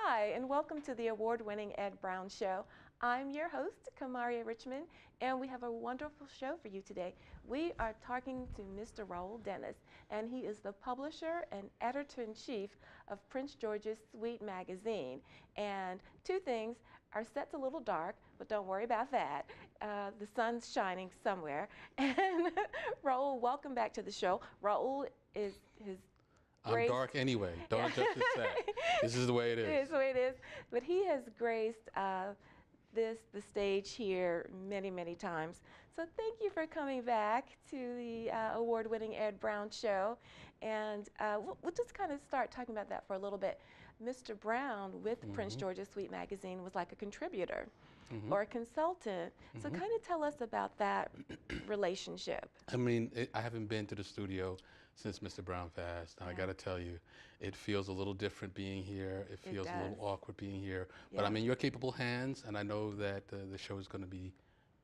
Hi, and welcome to the award-winning Ed Brown Show. I'm your host, Kamaria Richmond, and we have a wonderful show for you today. We are talking to Mr. Raul Dennis, and he is the publisher and editor-in-chief of Prince George's Sweet magazine. And two things, our set's a little dark, but don't worry about that. The sun's shining somewhere. And Raul, welcome back to the show. Raul is his I'm dark anyway. Don't adjust the set. This is the way it is. It is the way it is. But he has graced the stage here many, many times. So thank you for coming back to the award-winning Ed Brown Show. And we'll just kind of start talking about that for a little bit. Mr. Brown with Prince George's Sweet magazine was like a contributor or a consultant. So kind of tell us about that relationship. I mean, I haven't been to the studio since Mr. Brown passed. I got to tell you, it feels a little different being here. It feels a little awkward being here. But I'm in your capable hands, and I know that the show is going to be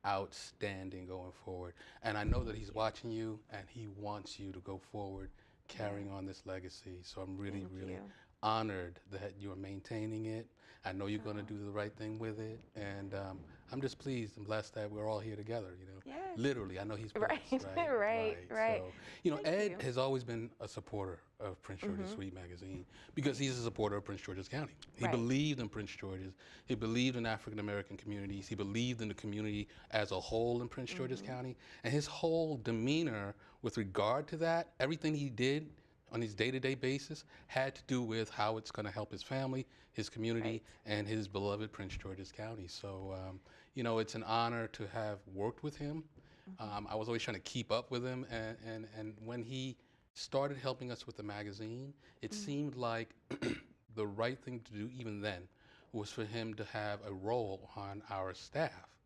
outstanding going forward. And I know that he's watching you, and he wants you to go forward, carrying on this legacy. So I'm really, really honored that you're maintaining it. I know you're going to do the right thing with it, and I'm just pleased and blessed that we're all here together, you know. Yes. Literally, I know he's blessed, right. So, you know, Thank Ed you. has always been a supporter of Prince George's Sweet magazine because he's a supporter of Prince George's County. He believed in Prince George's. He believed in African-American communities. He believed in the community as a whole in Prince George's County. And his whole demeanor with regard to that, everything he did on his day-to-day basis had to do with how it's going to help his family, his community, and his beloved Prince George's County. So, you know, it's an honor to have worked with him. I was always trying to keep up with him, and when he started helping us with the magazine, it seemed like the right thing to do even then was for him to have a role on our staff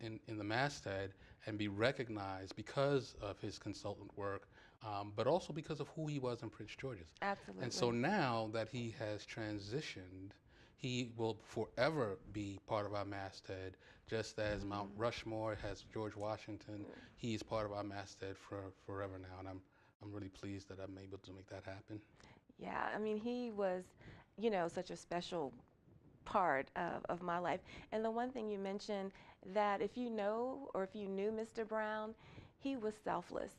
in the masthead and be recognized because of his consultant work, but also because of who he was in Prince George's. Absolutely. And so now that he has transitioned, he will forever be part of our masthead, just as Mount Rushmore has George Washington. He's part of our masthead for forever now, and I'm really pleased that I'm able to make that happen. Yeah, I mean, he was, you know, such a special part of my life. And the one thing you mentioned, that if you know or if you knew Mr. Brown, he was selfless.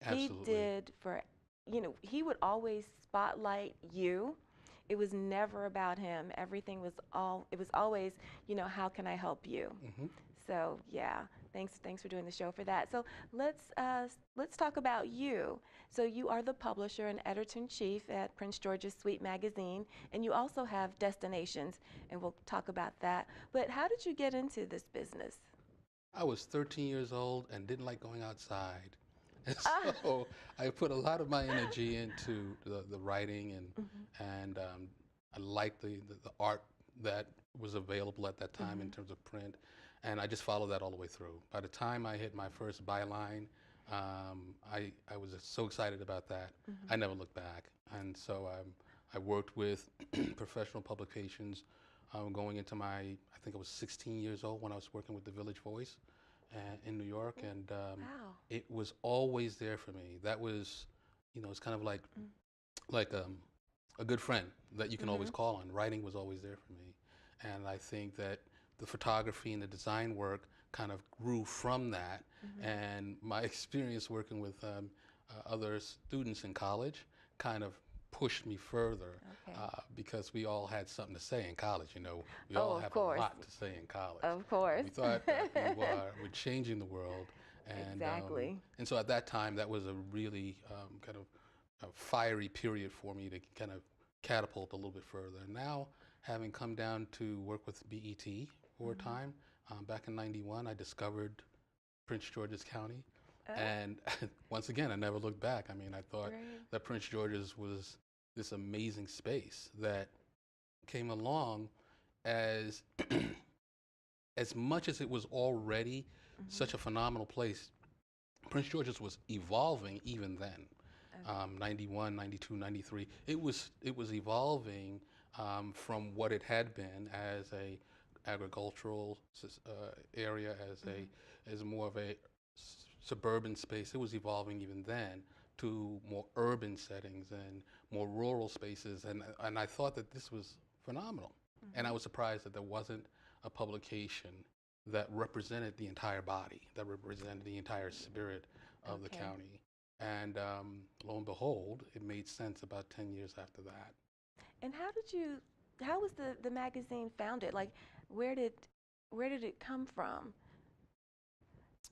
Absolutely. He did for, you know, he would always spotlight you. It was never about him. Everything was it was always, you know, how can I help you? So yeah, thanks for doing the show for that. So let's talk about you. So you are the publisher and editor-in-chief at Prince George's Sweet magazine, and you also have Destinations, and we'll talk about that. But how did you get into this business? I was 13 years old and didn't like going outside. And so I put a lot of my energy into the writing, and I liked the art that was available at that time in terms of print, and I just followed that all the way through. By the time I hit my first byline, I was so excited about that. I never looked back, and so I worked with professional publications going into I think I was 16 years old when I was working with the Village Voice in New York, and it was always there for me. That was, you know, it's kind of like a good friend that you can always call on. Writing was always there for me, and I think that the photography and the design work kind of grew from that, and my experience working with other students in college kind of pushed me further because we all had something to say in college. You know, we all have a lot to say in college. Of course. We thought that we're changing the world, and and so at that time that was a really kind of a fiery period for me to kind of catapult a little bit further. Now, having come down to work with BET for a time, back in '91, I discovered Prince George's County. And once again, I never looked back. I mean, I thought that Prince George's was this amazing space that came along as as much as it was already such a phenomenal place. Prince George's was evolving even then. 91, 92, 93. It was evolving from what it had been as a agricultural area, as more of a suburban space. It was evolving even then to more urban settings and more rural spaces, and I thought that this was phenomenal. And I was surprised that there wasn't a publication that represented the entire body, that represented the entire spirit of the county. And lo and behold, it made sense about 10 years after that. And how was the magazine founded? Like, where did it come from?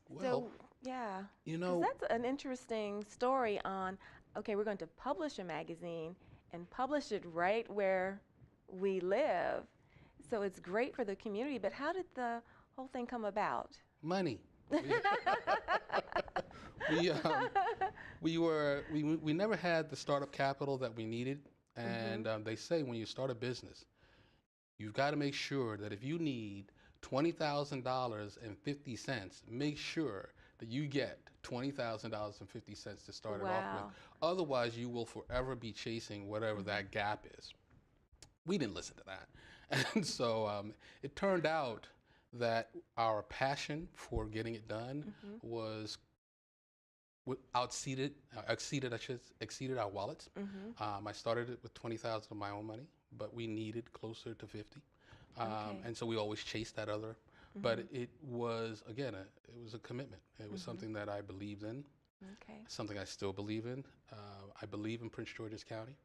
Well, So, yeah, you because know, that's an interesting story on, okay, we're going to publish a magazine and publish it right where we live. So it's great for the community, but how did the whole thing come about? money. We, we never had the startup capital that we needed. And they say when you start a business, you've got to make sure that if you need $20,050, make sure that you get $20,050 to start it off with. Otherwise, you will forever be chasing whatever that gap is. We didn't listen to that. And so it turned out that our passion for getting it done was exceeded our wallets. I started it with $20,000 of my own money, but we needed closer to 50. And so we always chased that other. But it was, again, it was a commitment. It was something that I believed in, something I still believe in. I believe in Prince George's County.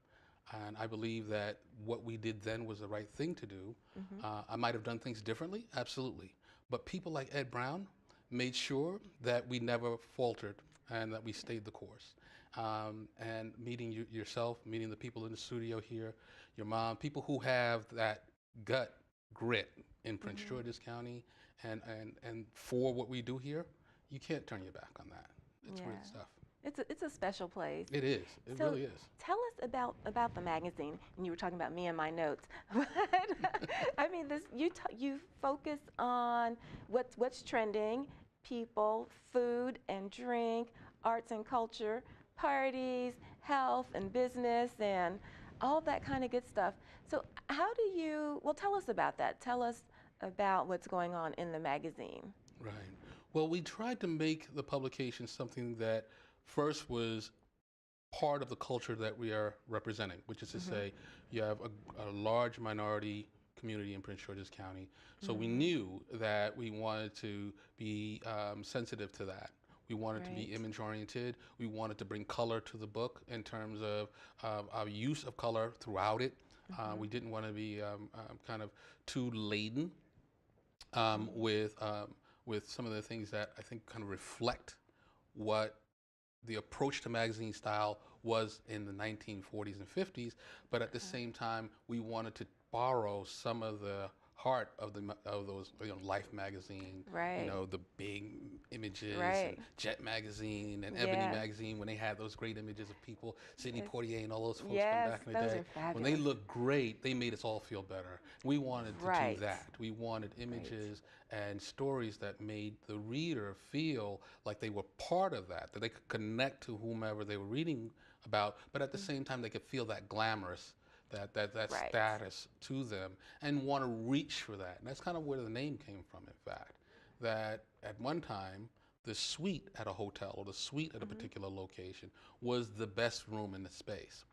And I believe that what we did then was the right thing to do. I might have done things differently, absolutely. But people like Ed Brown made sure that we never faltered and that we stayed the course. And meeting yourself, meeting the people in the studio here, your mom, people who have that grit in Prince George's County and for what we do here, you can't turn your back on that. It's great stuff. It's a special place. It is. It really is. Tell us about the magazine. And you were talking about me and my notes, but I mean, you focus on what's trending: people, food and drink, arts and culture, parties, health and business, and all that kind of good stuff. So how do you? Well, tell us about that. Tell us about what's going on in the magazine. Right. Well, we tried to make the publication something that first was part of the culture that we are representing, which is to say you have a large minority community in Prince George's County. So we knew that we wanted to be sensitive to that. We wanted to be image oriented. We wanted to bring color to the book in terms of our use of color throughout it. We didn't want to be kind of too laden with some of the things that I think kind of reflect what the approach to magazine style was in the 1940s and 50s, but at the same time, we wanted to borrow some of the heart of those, Life magazine, the big images, and Jet magazine and Ebony magazine, when they had those great images of people, Sidney Poitier and all those folks from back in the day. When they looked great, they made us all feel better. We wanted to do that. We wanted images and stories that made the reader feel like they were part of that they could connect to whomever they were reading about, but at the same time, they could feel that glamorous, that status to them and want to reach for that. And that's kind of where the name came from, in fact, that at one time, the suite at a hotel or the suite at a particular location was the best room in the space.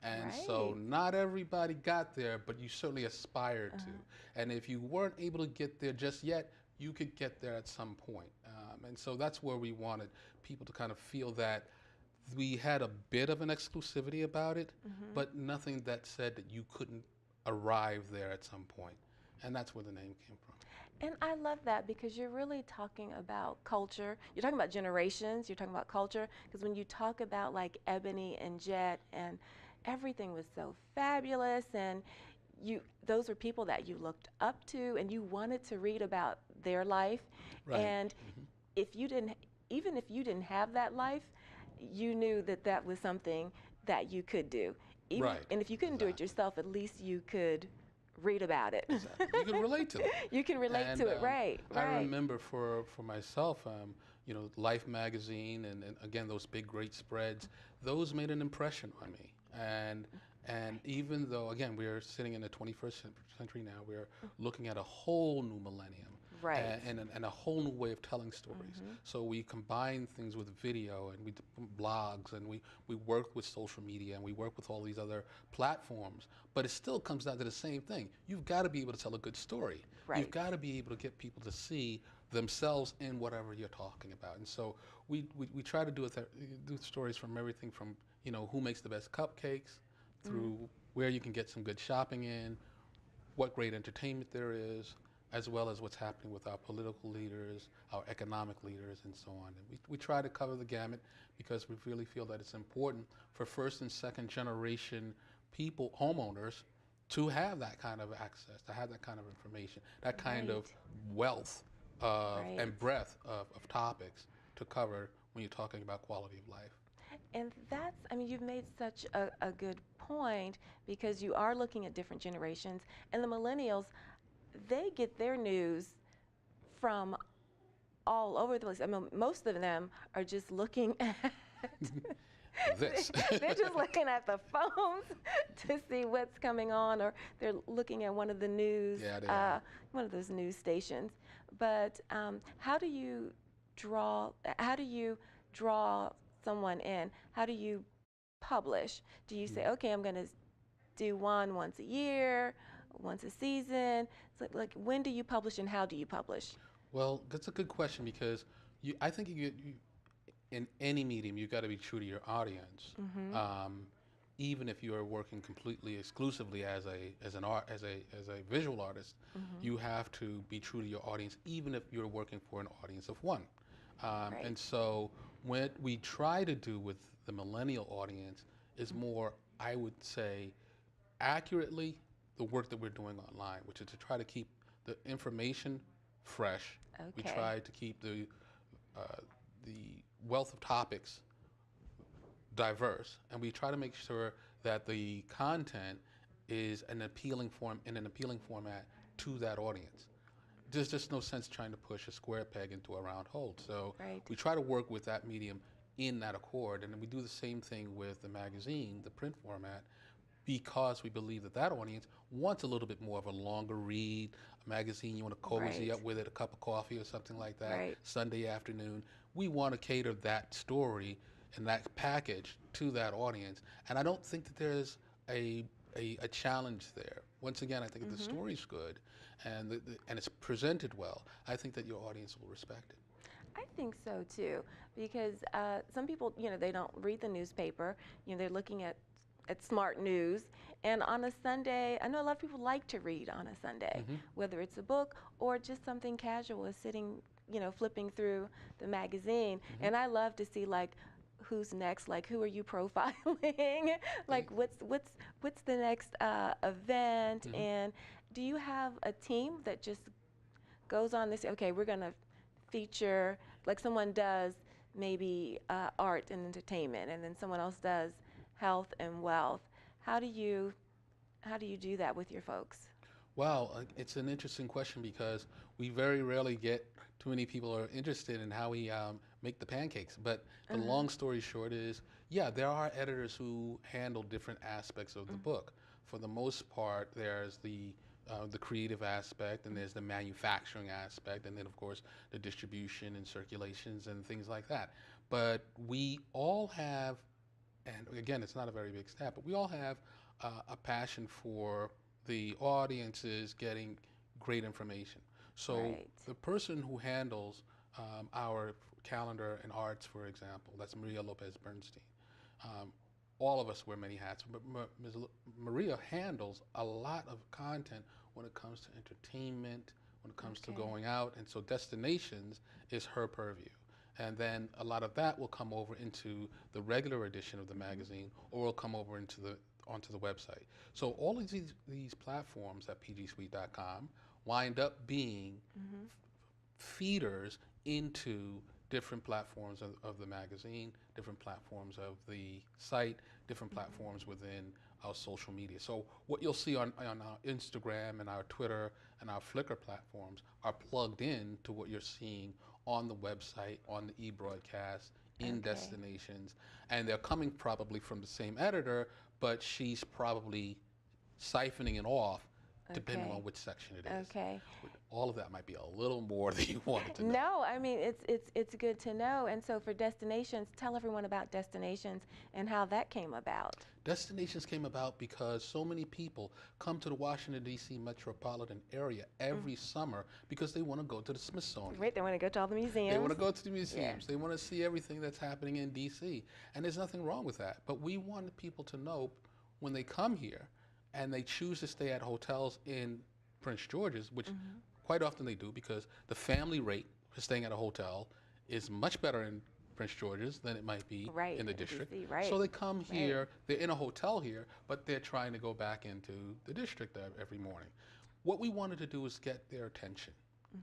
And so not everybody got there, but you certainly aspired to. And if you weren't able to get there just yet, you could get there at some point. And so that's where we wanted people to kind of feel that we had a bit of an exclusivity about it, but nothing that said that you couldn't arrive there at some point. And that's where the name came from. And I love that because you're really talking about culture. You're talking about generations. You're talking about culture. Because when you talk about like Ebony and Jet, and everything was so fabulous, and those were people that you looked up to, and you wanted to read about their life. And if you didn't, even if you didn't have that life, you knew that was something that you could do. And if you couldn't do it yourself, at least you could read about it. You can relate to it. You can relate to it, right. I remember for myself, Life magazine and again, those big, great spreads, those made an impression on me. And even though, again, we're sitting in the 21st century now, we're looking at a whole new millennium. Right. and a whole new way of telling stories. So we combine things with video, and we do blogs, and we work with social media, and we work with all these other platforms. But it still comes down to the same thing. You've got to be able to tell a good story. You've Right. got to be able to get people to see themselves in whatever you're talking about. And so we try to do stories from everything from, who makes the best cupcakes, through where you can get some good shopping in, what great entertainment there is, as well as what's happening with our political leaders, our economic leaders, and so on. And we try to cover the gamut because we really feel that it's important for first and second generation people, homeowners, to have that kind of access, to have that kind of information, that kind of Right. wealth Right. and breadth of topics to cover when you're talking about quality of life. And that's, I mean, you've made such a good point because you are looking at different generations. And the millennials, they get their news from all over the place. I mean, most of them are just looking at This. they're just looking at the phones to see what's coming on, or they're looking at one of the news, Yeah, they are. one of those news stations. But how do you draw? How do you draw someone in? How do you publish? Do you say, okay, I'm going to do one once a year, once a season? So, like, when do you publish and how do you publish? Well, that's a good question because I think in any medium, you've got to be true to your audience. Even if you are working completely exclusively as a visual artist, you have to be true to your audience, even if you're working for an audience of one. Right. And so what we try to do with the millennial audience is more, I would say, accurately the work that we're doing online, which is to try to keep the information fresh. We Okay. try to keep the wealth of topics diverse, and we try to make sure that the content is in an appealing format to that audience. There's just no sense trying to push a square peg into a round hole. So Right. we try to work with that medium in that accord, and then we do the same thing with the magazine, the print format, because we believe that that audience wants a little bit more of a longer read, a magazine you want to cozy Right. up with it, a cup of coffee or something like that, Right. Sunday afternoon. We want to cater that story and that package to that audience. And I don't think that there's a challenge there. Once again, I think if the story's good and and it's presented well, I think that your audience will respect it. I think so too, because some people, they don't read the newspaper. They're looking at smart news. And on a Sunday, I know a lot of people like to read on a Sunday, whether it's a book or just something casual as sitting, flipping through the magazine. And I love to see like who's next, like who are you profiling, like what's the next event, and do you have a team that just goes on this? Okay, we're gonna feature, like someone does maybe art and entertainment, and then someone else does health and wealth. How do you do that with your folks? Well, it's an interesting question because we very rarely get too many people are interested in how we make the pancakes. But the long story short is, yeah, there are editors who handle different aspects of the book. For the most part, there's the creative aspect, and there's the manufacturing aspect, and then of course the distribution and circulations and things like that. But we all have, and again, it's not a very big staff, but we all have a passion for the audiences getting great information. So Right. the person who handles our calendar and arts, for example, that's Maria Lopez Bernstein. Um, all of us wear many hats, but Ms. Maria handles a lot of content when it comes to entertainment, when it comes to Okay. going out, and so destinations is her purview. And then a lot of that will come over into the regular edition of the magazine, or will come over onto the website. So all of these platforms at pgsuite.com wind up being feeders into different platforms of the magazine, different platforms of the site, different platforms within our social media. So what you'll see on our Instagram and our Twitter and our Flickr platforms are plugged in to what you're seeing on the website, on the e-broadcast, in Okay. destinations, and they're coming probably from the same editor, but she's probably siphoning it off depending Okay. on which section it is. Okay. All of that might be a little more than you wanted to know. No, I mean it's good to know. And so for destinations, tell everyone about destinations and how that came about. Destinations came about because so many people come to the Washington, D.C. metropolitan area every summer because they want to go to the Smithsonian. Right, they want to go to all the museums. They want to go to the Yeah. museums. They want to see everything that's happening in D.C. And there's nothing wrong with that. But we want people to know when they come here and they choose to stay at hotels in Prince George's, which quite often they do because the family rate for staying at a hotel is much better in Prince George's than it might be Right, in the in district. DC, right. So they come Right. here, they're in a hotel here, but they're trying to go back into the district every morning. What we wanted to do is get their attention.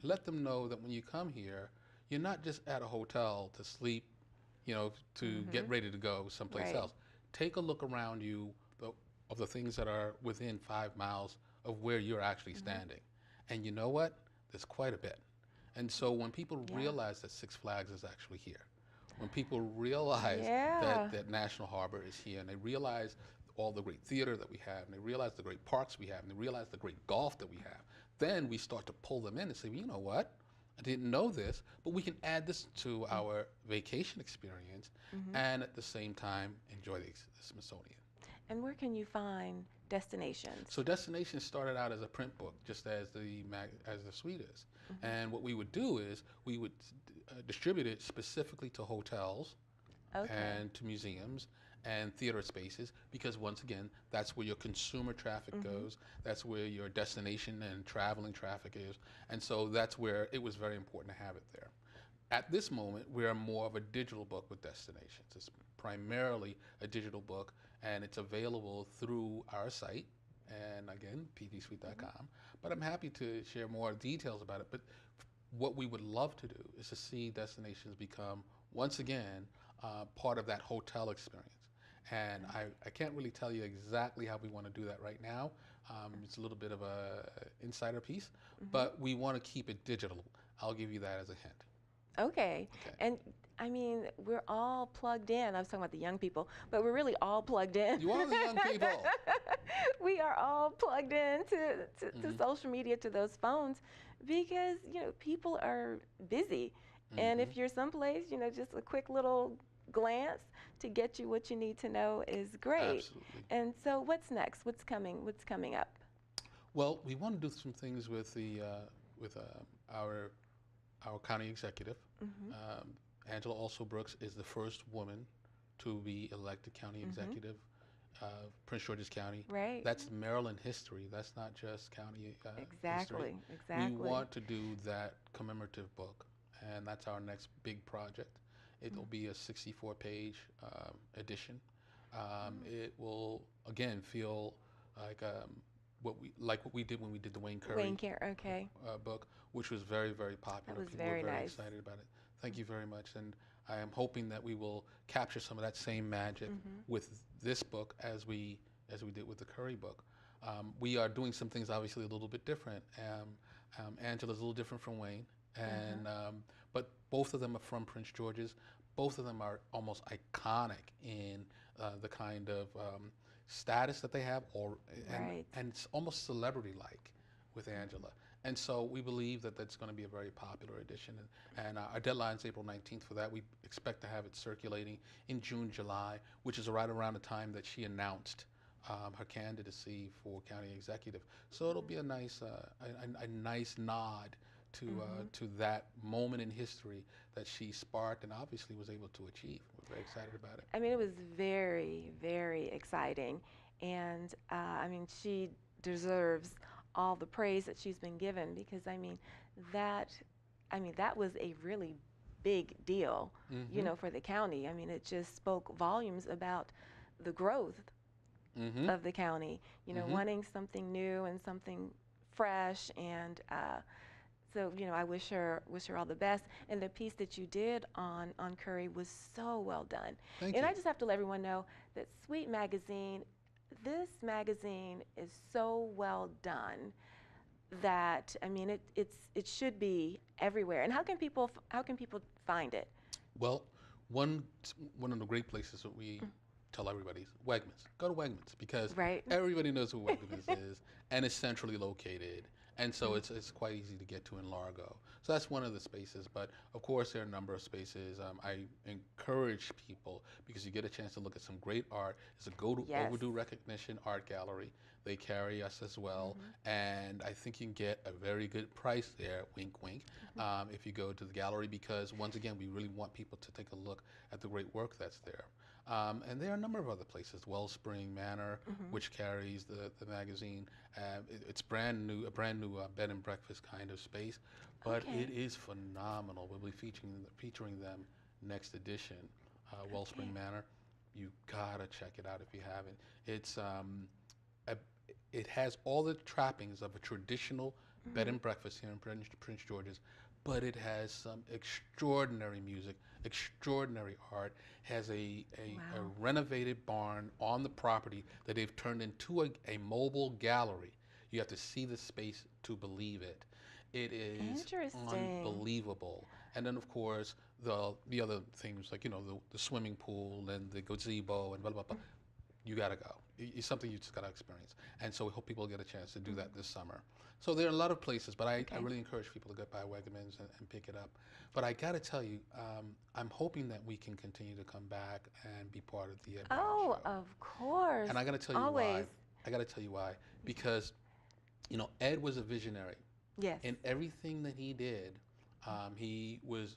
Let them know that when you come here, you're not just at a hotel to sleep, to get ready to go someplace Right. else. Take a look around you of the things that are within 5 miles of where you're actually standing. And you know what? There's quite a bit. And so when people Yeah. realize that Six Flags is actually here, when people realize Yeah. that National Harbor is here, and they realize all the great theater that we have, and they realize the great parks we have, and they realize the great golf that we have, then we start to pull them in and say, well, you know what? I didn't know this, but we can add this to our vacation experience and at the same time enjoy the Smithsonian. And where can you find destinations? So Destinations started out as a print book, just as the suite is. And what we would do is we would distribute it specifically to hotels Okay. and to museums and theater spaces, because once again, that's where your consumer traffic goes. That's where your destination and traveling traffic is. And so that's where it was very important to have it there. At this moment, we are more of a digital book with destinations. It's primarily a digital book, and it's available through our site, and again, pdsuite.com. But I'm happy to share more details about it. But what we would love to do is to see destinations become, once again, part of that hotel experience. And I can't really tell you exactly how we want to do that right now. It's a little bit of a insider piece, but we want to keep it digital. I'll give you that as a hint. Okay. And I mean, we're all plugged in. I was talking about the young people, but we're really all plugged in. You are the young people. We are all plugged in to social media, to those phones, because, people are busy. And if you're someplace, just a quick little glance to get you what you need to know is great. Absolutely. And so what's next? What's coming up? Well, we want to do some things with our county executive. Angela Also Brooks is the first woman to be elected county executive of Prince George's County. Right. That's Maryland history. That's not just county Exactly. history. Exactly. We want to do that commemorative book, and that's our next big project. It'll be a 64-page edition. It will again feel like what we did when we did the Wayne Curry Okay. book, which was very, very popular. That was People very were very nice. excited about it. Thank you very much, and I am hoping that we will capture some of that same magic with this book as we did with the Curry book. We are doing some things obviously a little bit different. Angela's a little different from Wayne, and but both of them are from Prince George's. Both of them are almost iconic in the kind of status that they have, and it's almost celebrity-like with Angela. And so we believe that that's going to be a very popular edition. And our deadline is April 19th for that. We expect to have it circulating in June, July, which is right around the time that she announced her candidacy for county executive. So it'll be a nice nod to that moment in history that she sparked and obviously was able to achieve. We're very excited about it. I mean, it was very, very exciting. And she deserves all the praise that she's been given, because that was a really big deal, for the county. I mean, it just spoke volumes about the growth of the county, wanting something new and something fresh. And so, I wish her all the best. And the piece that you did on Curry was so well done. Thank you. I just have to let everyone know that Sweet Magazine, this magazine is so well done that it should be everywhere. And how can people find it? Well, one of the great places that we tell everybody, Wegmans. Go to Wegmans because Right. everybody knows who Wegmans is, and it's centrally located, and so it's quite easy to get to in Largo. So that's one of the spaces. But of course, there are a number of spaces. I encourage people because you get a chance to look at some great art. It's a Yes. overdue recognition art gallery. They carry us as well, and I think you can get a very good price there. Wink, wink. If you go to the gallery, because once again, we really want people to take a look at the great work that's there. And there are a number of other places. Wellspring Manor, which carries the magazine. It's a brand new bed and breakfast kind of space, but Okay. it is phenomenal. We'll be featuring them next edition. Wellspring Manor, you gotta check it out if you haven't. It has all the trappings of a traditional bed and breakfast here in Prince George's, but it has some extraordinary music, extraordinary art, has a Wow. renovated barn on the property that they've turned into a mobile gallery. You have to see the space to believe it. It is Interesting. unbelievable. And then, of course, the other things like, the swimming pool and the gazebo and blah, blah, blah. You got to go. It's something you just got to experience. And so we hope people get a chance to do that this summer. So there are a lot of places, but I really encourage people to go by Wegmans and pick it up. But I got to tell you, I'm hoping that we can continue to come back and be part of the Ed Brown Oh, Show. of course. And I got to tell you why. Always. I got to tell you why. Because, Ed was a visionary. Yes. In everything that he did, he was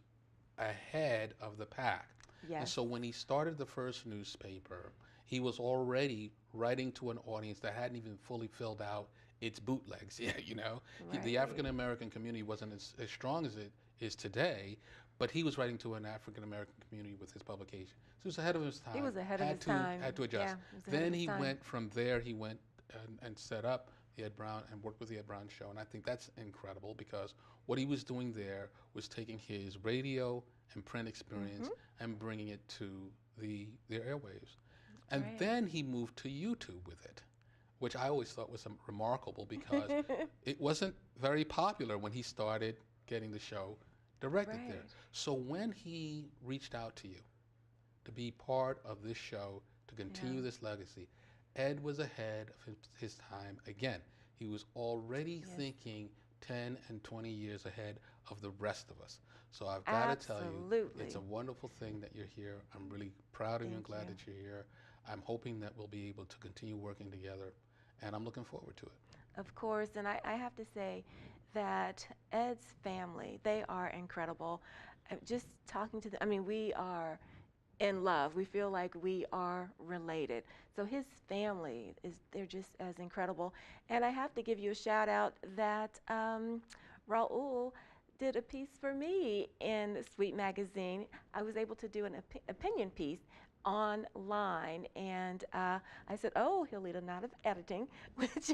ahead of the pack. And Yes. so when he started the first newspaper, he was already writing to an audience that hadn't even fully filled out its bootlegs yet, The Right. African American community wasn't as strong as it is today, but he was writing to an African American community with his publication. So he was ahead of his time. He was ahead of his time. Had to adjust. Yeah, he was ahead of Then his he time. went from there, he went and set up the Ed Brown and worked with the Ed Brown Show. And I think that's incredible because what he was doing there was taking his radio and print experience and bringing it to the airwaves. And Right. then he moved to YouTube with it, which I always thought was remarkable because it wasn't very popular when he started getting the show directed there. Right. So when he reached out to you to be part of this show, to continue this legacy, Ed was ahead of his time. Again, he was already thinking 10 and 20 years ahead of the rest of us. So I've got to tell you, Absolutely. it's a wonderful thing that you're here. I'm really proud of you and Thank glad you. that you're here. I'm hoping that we'll be able to continue working together, and I'm looking forward to it. Of course, and I have to say that Ed's family, they are incredible. Just talking to them, I mean, we are in love. We feel like we are related. So his family they're just as incredible. And I have to give you a shout out that Raul did a piece for me in Sweet Magazine. I was able to do an opinion piece online, and I said, "Oh, he'll need a lot of editing," which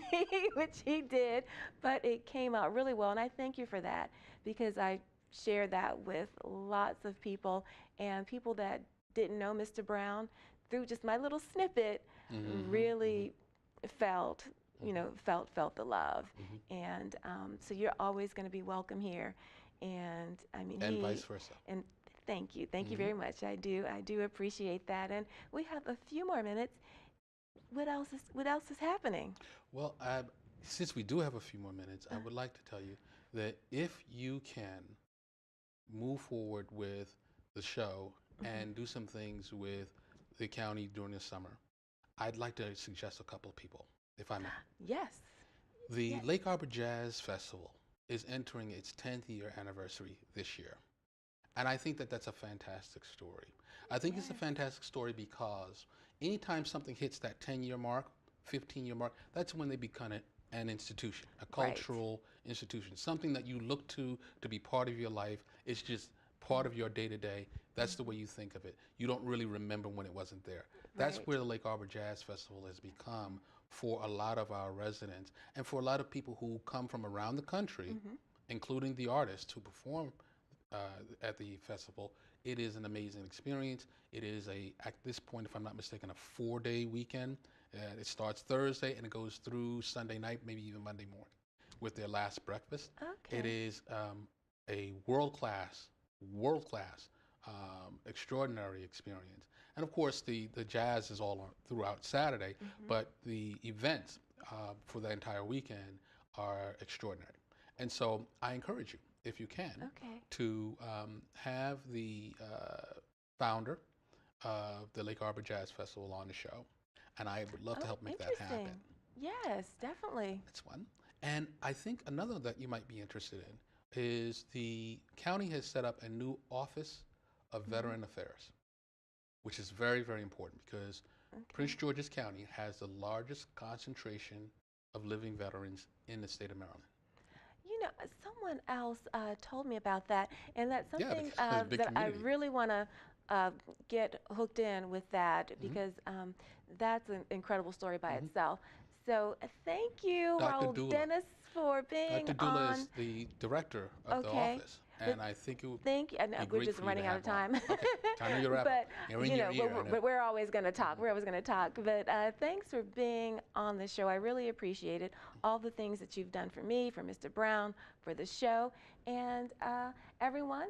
he did, but it came out really well, and I thank you for that because I shared that with lots of people and people that didn't know Mr. Brown through just my little snippet really felt felt the love, and so you're always going to be welcome here, and I mean And vice versa. and thank you very much. I do appreciate that, and we have a few more minutes. What else is happening? Well, since we do have a few more minutes, I would like to tell you that if you can move forward with the show and do some things with the county during the summer, I'd like to suggest a couple of people, if I may. Yes. The Yes. Lake Harbor Jazz Festival is entering its 10th year anniversary this year. And I think that that's a fantastic story. I think it's a fantastic story because anytime something hits that 10-year mark, 15-year mark, that's when they become an institution, a cultural institution, something that you look to be part of your life. It's just part of your day-to-day. That's the way you think of it. You don't really remember when it wasn't there. That's Right. where the Lake Harbor Jazz Festival has become for a lot of our residents and for a lot of people who come from around the country, including the artists who perform at the festival. It is an amazing experience. It is at this point, if I'm not mistaken, a 4-day weekend. It starts Thursday and it goes through Sunday night, maybe even Monday morning with their last breakfast. Okay. It is a world-class, extraordinary experience. And of course, the jazz is all throughout Saturday, but the events for the entire weekend are extraordinary. And so I encourage you, if you can, Okay. to have the founder of the Lake Arbor Jazz Festival on the show. And I would love to help make that happen. Interesting. Yes, definitely. That's one. And I think another that you might be interested in is the county has set up a new Office of Veteran Affairs, which is very, very important because Prince George's County has the largest concentration of living veterans in the state of Maryland. You know, someone else told me about that, and that's Yeah, something there's a big that I community. really want to get hooked in with that because that's an incredible story by itself. So thank you, Dr. Raul Dula. Dennis, for being Dr. Dula on. is the director of the office, and I think it would Thank you. I know be we're great just for you running to out of have on. time. Okay, time to wrap but up. You're in you your know, ear, I know. but we're always going to talk. We're always going to talk. But thanks for being on the show. I really appreciate it. All the things that you've done for me, for Mr. Brown, for the show, and everyone.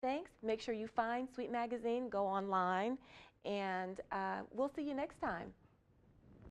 Thanks. Make sure you find Sweet Magazine. Go online, and we'll see you next time.